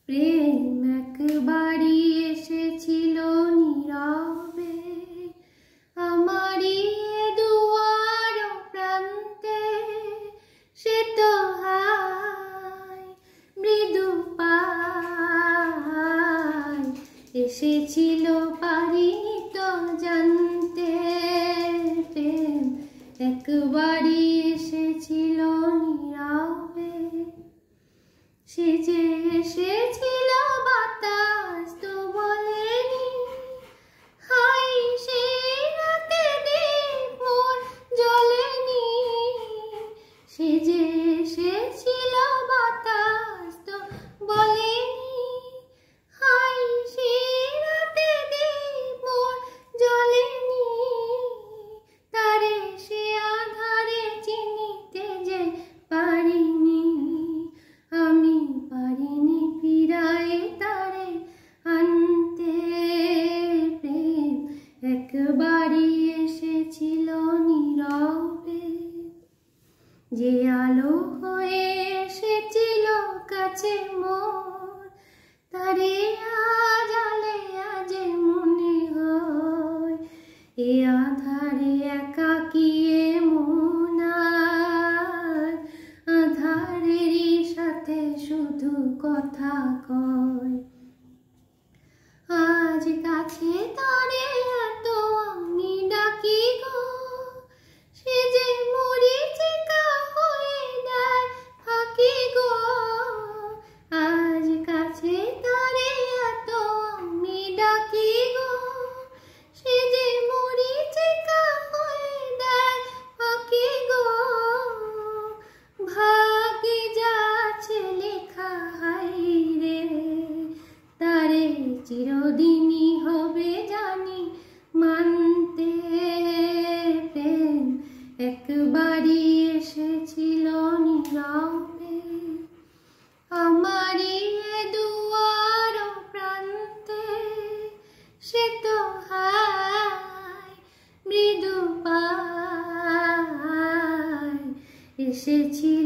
প্রেম একবারই এসেছিল নীরবে আমারই দুয়ার প্রান্তে, সে তো হায় মৃদু পায় এসেছিল, পারিনি তো জানতে। প্রেম একবারই এসেছিল নীরবে, সে যে এসেছিল বাতাস তো বলেনি, হাই সে রাতে দীপ মোর জ্বলেনি। সে যে এসেছিল বাতাস তো বলেনি, হাই সে রাতে দীপ মোর জ্বলেনি। তারে সে আধারে চিনিতে যে পারিনি, আমি পারিনি ফিরায়ে তারে আনতে। প্রেম একবারই এসেছিল নীরবে, যে আলো হয়ে এসেছিল কাছে মোর, তারে আজ আলে আজ মনে হয় এ আধারে একাকী মন আর আধারেরই সাথে শুধু কথা কয়। আজ কাছে তারে এত আমি ডাকি গো, সে যে মরিচিকা হয়ে দেয় ফাঁকি গো। আজ কাছে তারে এত আমি ডাকি গো, সে যে মরিচিকা হয়ে দেয় ফাঁকি গো। ভাগ্যে যা আছে লেখা হাই রে, তারে চিরদিনই হবে জানি মানতে। প্রেম একবারই এসেছিল নীরবে আমারই দুয়ার প্রান্তে, সে তো হায় মৃদু পায় এসেছিল।